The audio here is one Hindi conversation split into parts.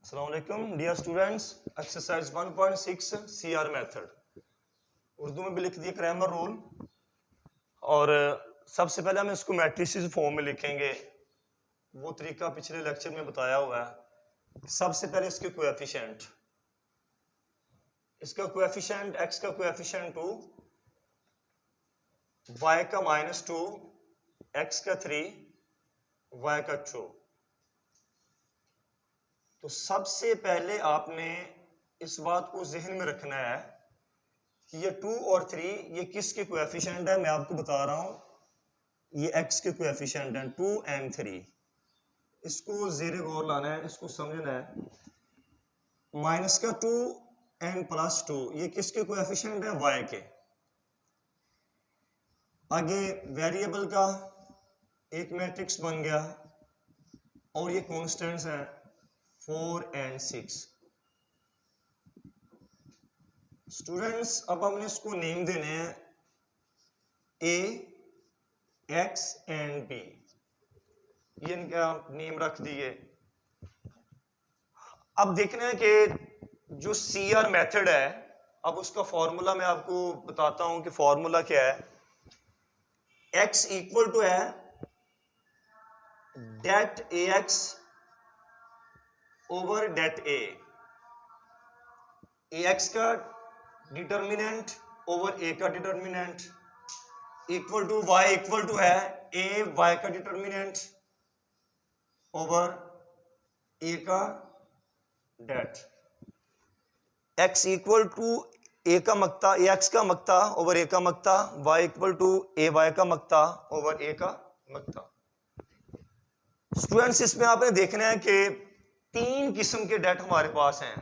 अस्सलामुअलैकुम dear students, exercise 1.6 CR method Urdu में भी लिख दिया ग्रामर रूल। और सबसे पहले हम इसको मैट्रिसेस फॉर्म में लिखेंगे। वो तरीका पिछले लेक्चर में बताया हुआ है। सबसे पहले इसके कोएफिशिएंट, इसका कोएफिशिएंट x का कोएफिशिएंट 2, y का -2, x का 3, y का 2। तो सबसे पहले आपने इस बात को जहन में रखना है कि ये 2 और 3 ये किसके कोएफिशिएंट है। मैं आपको बता रहा हूं, ये x के कोएफिशिएंट हैं 2 और 3। इसको ज़ेरे गौर लाना है, इसको समझना है। माइनस का 2 और प्लस 2 ये किसके कोएफिशिएंट है? y के। आगे वेरिएबल का एक मैट्रिक्स बन गया और ये कॉन्स्टेंट्स हैं 4 और 6। स्टूडेंट्स अब हमने इसको नेम देने हैं a, x एंड b। ये इनका नेम रख दिए। अब देखना है कि जो सीआर मेथड है, अब उसका फॉर्मूला मैं आपको बताता हूं कि फॉर्मूला क्या है। x इक्वल टू है det ax over det a। ax का डिटर्मिनेंट ओवर a का determinant equal to y equal to है a y का डिटर्मिनेंट ओवर a का det. x equal to a का मक्ता, ax का मक्ता ओवर a का मक्ता, y equal to a y का मक्ता ओवर a का मक्ता। स्टूडेंट्स इसमें आपने देखना है कि तीन किस्म के डेट हमारे पास हैं।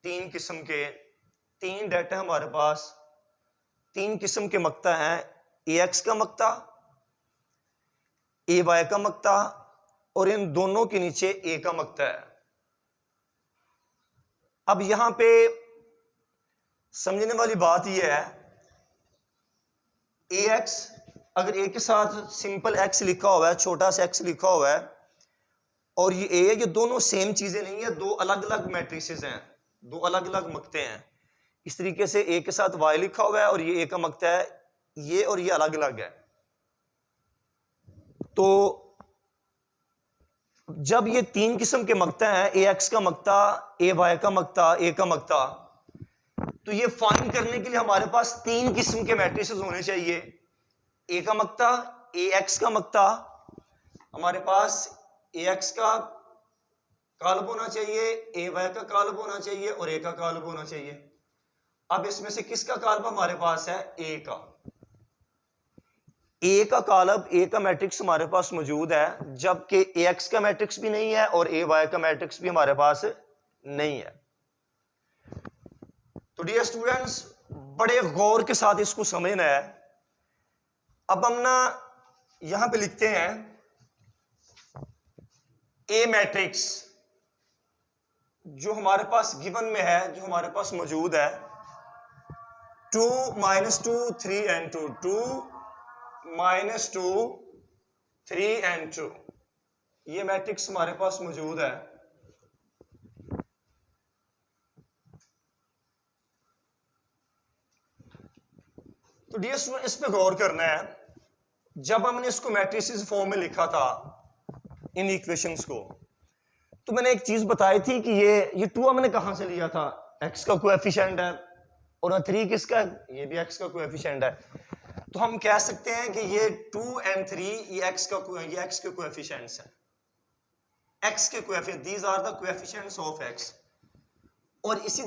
तीन किस्म के तीन डेट है हमारे पास। तीन किस्म के मक्ता हैं, ax का मक्ता, ay का मक्ता और इन दोनों के नीचे a का मक्ता है। अब यहां पे समझने वाली बात यह है, ax अगर a के साथ सिंपल x लिखा हुआ है, छोटा सा x लिखा हुआ है, और ये a है, ये दोनों सेम चीजें नहीं है, दो अलग अलग मैट्रिसेस हैं, दो अलग अलग मक्ते हैं। इस तरीके से a के साथ y लिखा हुआ है और ये a का मक्ता है, ये और ये अलग अलग है। तो जब ये तीन किस्म के मक्ता हैं, ax का मक्ता, ay का मक्ता, a का मक्ता, तो ये फाइंड करने के लिए हमारे पास तीन किस्म के मैट्रिसेस होने चाहिए। a का मक्ता, ax का मक्ता, हमारे पास ax का काल्ब होना चाहिए, ay का काल्ब होना चाहिए और a का काल्ब होना चाहिए। अब इसमें से किसका काल्ब हमारे पास है? a का। a का काल्ब, a का मैट्रिक्स हमारे पास मौजूद है, जबकि ax का मैट्रिक्स भी नहीं है और ay का मैट्रिक्स भी हमारे पास नहीं है। तो डियर स्टूडेंट्स, बड़े गौर के साथ इसको समझना है। अब हम ना यहां पे लिखते हैं a मैट्रिक्स जो हमारे पास गिवन में है, जो हमारे पास मौजूद है, 2 -2 3 and 2, 2 -2 3 and 2, ये मैट्रिक्स हमारे पास मौजूद है। तो डियर स्टूडेंट, इस पे गौर करना है। जब हमने इसको मैट्रिसेस फॉर्म में लिखा था, इन इक्वेशंस को, तो मैंने एक चीज बताई थी कि ये 2 हमने कहां से लिया था? x का कोएफिशिएंट है, और 3 किसका है? ये भी x का कोएफिशिएंट है। तो हम कह सकते हैं कि ये 2 और 3 ये x के कोएफिशिएंट्स हैं। x के coefficient, these are the coefficients of x। और इसी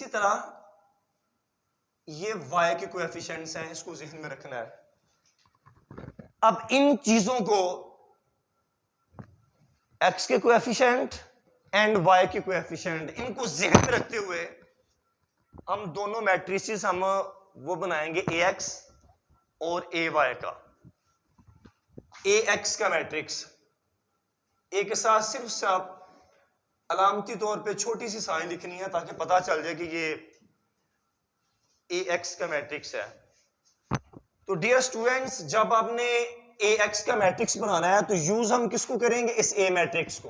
तरह ये y के कोएफिशिएंट्स हैं, इसको ज़हन में रखना है। अब इन चीजों को, x के कोएफिशिएंट एंड y के कोएफिशिएंट, इनको ज़हन में रखते हुए हम दोनों मैट्रिसेस हम वो बनाएंगे ax और ay का। ax का मैट्रिक्स, a के साथ सिर्फ आप अलामती तौर पे छोटी सी साइन लिखनी है ताकि पता चल जाए कि ये ax का मैट्रिक्स है। तो डियर स्टूडेंट्स, जब आपने ax का मैट्रिक्स बनाना है तो यूज हम किसको करेंगे? इस a मैट्रिक्स को।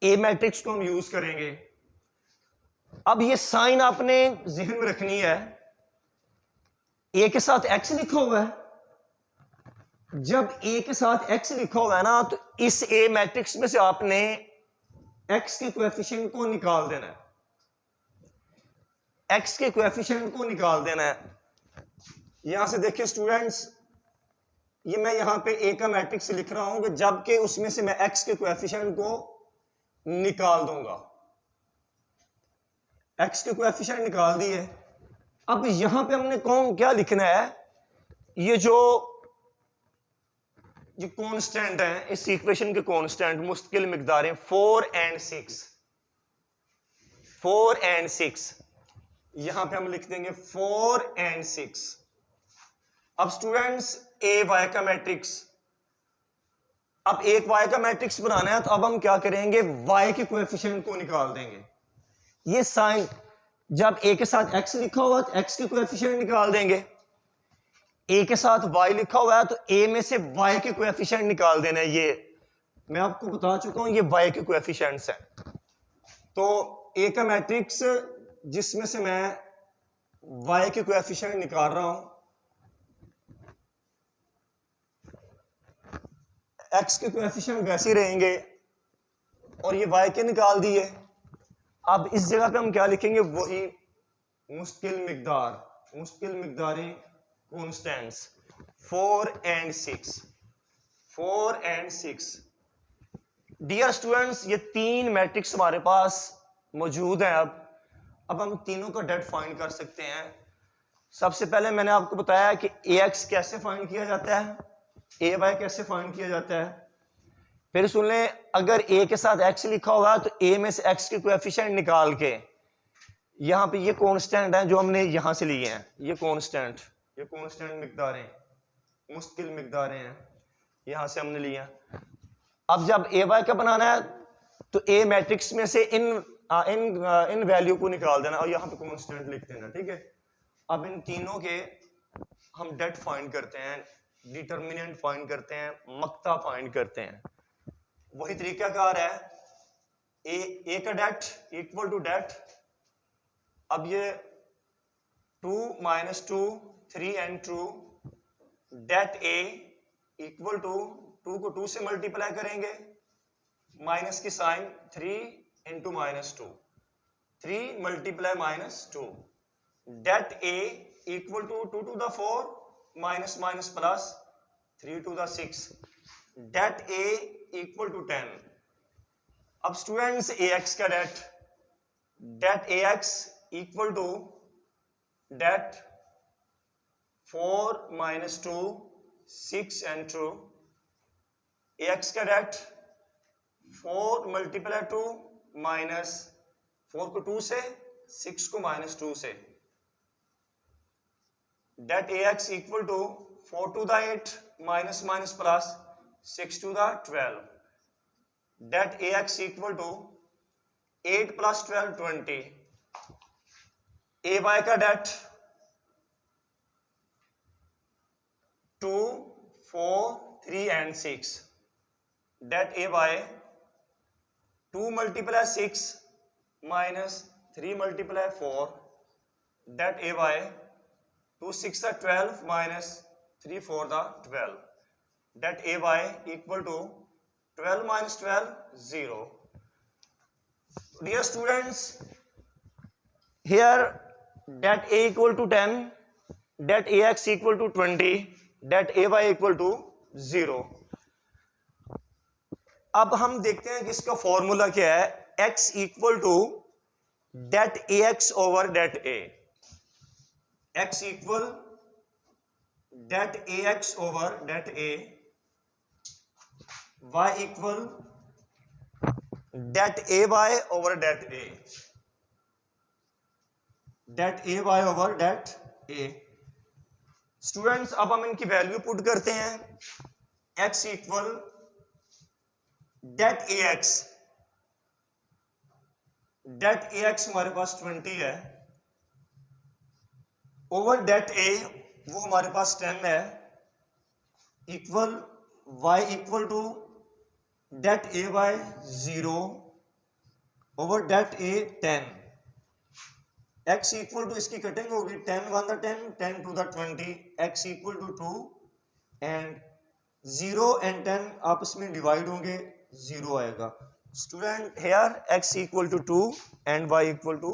ए मैट्रिक्स को हम यूज करेंगे। अब ये साइन आपने जहन में रखनी है, ए के साथ एक्स लिखा हुआ है, जब ए के साथ एक्स लिखा हुआ है ना, तो इस ए मैट्रिक्स में से आपने एक्स के कोएफिशिएंट को निकाल देना है, एक्स के कोएफिशिएंट को निकाल देना है। यहां से देखिए स्टूडेंट्स, ये मैं यहां पे ए का मैट्रिक्स लिख रहा हूं कि जबकि उसमें से मैं एक्स के कोएफिशिएंट को निकाल दूंगा, एक्स के कोएफिशिएंट निकाल दिए। अब यहां पे हमने कौन क्या लिखना है, ये जो ये कांस्टेंट है, इस इक्वेशन के कांस्टेंट मुस्तकिल मिकदारें 4 और 6, 4 और 6, यहां पे हम लिख देंगे 4 और 6। अब स्टूडेंट्स ए वाई का मैट्रिक्स, अब एक वाई का मैट्रिक्स बनाना है, तो अब हम क्या करेंगे, वाई के कोएफिशिएंट को निकाल देंगे। ये साइन जब ए के साथ एक्स लिखा हुआ तो एक्स के कोएफिशिएंट निकाल देंगे, ए के साथ वाई लिखा हुआ है तो ए में से वाई के कोएफिशिएंट निकाल देना है। ये मैं आपको बता चुका हूं, ये वाई के कोएफिशिएंट्स हैं। तो ए का मैट्रिक्स जिसमें से मैं वाई के कोएफिशिएंट निकाल रहा हूं, एक्स के कोएफिशिएंट वैसे ही रहेंगे और ये वाई के निकाल दिए। अब इस जगह पे हम क्या लिखेंगे, वही मुश्किल मिकदारें कॉन्स्टेंट्स 4 और 6, 4 और 6। डियर स्टूडेंट्स, ये तीन मैट्रिक्स हमारे पास मौजूद हैं। अब हम तीनों का डेट फाइंड कर सकते हैं। सबसे पहले मैंने आपको बताया कि ए एक्स कैसे फाइंड किया जाता है, ए वाई कैसे फाइंड किया जाता है। फिर सुन लें, अगर ए के साथ एक्स लिखा हुआ है तो ए में से एक्स के कोएफिशिएंट निकाल के, यहां पे ये कांस्टेंट है जो हमने यहां से लिए हैं, ये कांस्टेंट मिकदारें, मुश्किल मिकदारें हैं, यहां से हमने लिया। अब जब ए वाई का बनाना है तो ए मैट्रिक्स में से इन वैल्यू को निकाल देना और यहां पे कांस्टेंट लिख देना, ठीक है। अब इन तीनों के हम डेट फाइंड करते हैं, डिटर्मिनेंट फाइंड करते हैं, मक्ता फाइंड करते हैं। वही तरीकाकार है, ए का डेट इक्वल टू डेट, अब ये 2 - 2 3 और 2, डेट ए इक्वल टू 2 को 2 से मल्टीप्लाई करेंगे, माइनस की sign 3 into -2, 3 multiply -2, det A equal to 2 to the 4 minus minus plus 3 to the 6, det A equal to 10। अब स्टूडेंट्स ए एक्स का det A X equal to det 4 - 2 6 और 2, ए एक्स का डेट 4 मल्टीप्लाई 2 माइनस 4 को 2 से, 6 को -2 से, det A X equal to 4 to the 8 minus minus plus 6 to the 12, det A X equal to 8 + 12 20, A Y का डेट 2 4 3 और 6, det A Y 2 × 6 minus 3 × 4, det A Y 2 6 are 12 minus 3 4 the 12, that ay equal to 12 minus 12 0. Dear students, here that a equal to 10, that ax equal to 20, that ay equal to 0. अब हम देखते हैं कि इसका फॉर्मूला क्या है, x equal to det ax over det a, x equal det ax over det a, y equal det ay over det a, det ay over det a। Students अब हम इनकी वैल्यू पुट करते हैं, x इक्वल डेट ax हमारे पास 20 है, ओवर डेट a वो हमारे पास 10 है, equal y equal to det ay 0, over det A 10, x equal to इसकी कटिंग होगी 10 1 द 10 10 2 द 20, x equal to 2 and 0 and 10 आपस में डिवाइड होंगे 0 आएगा। Student here x equal to 2 and y equal to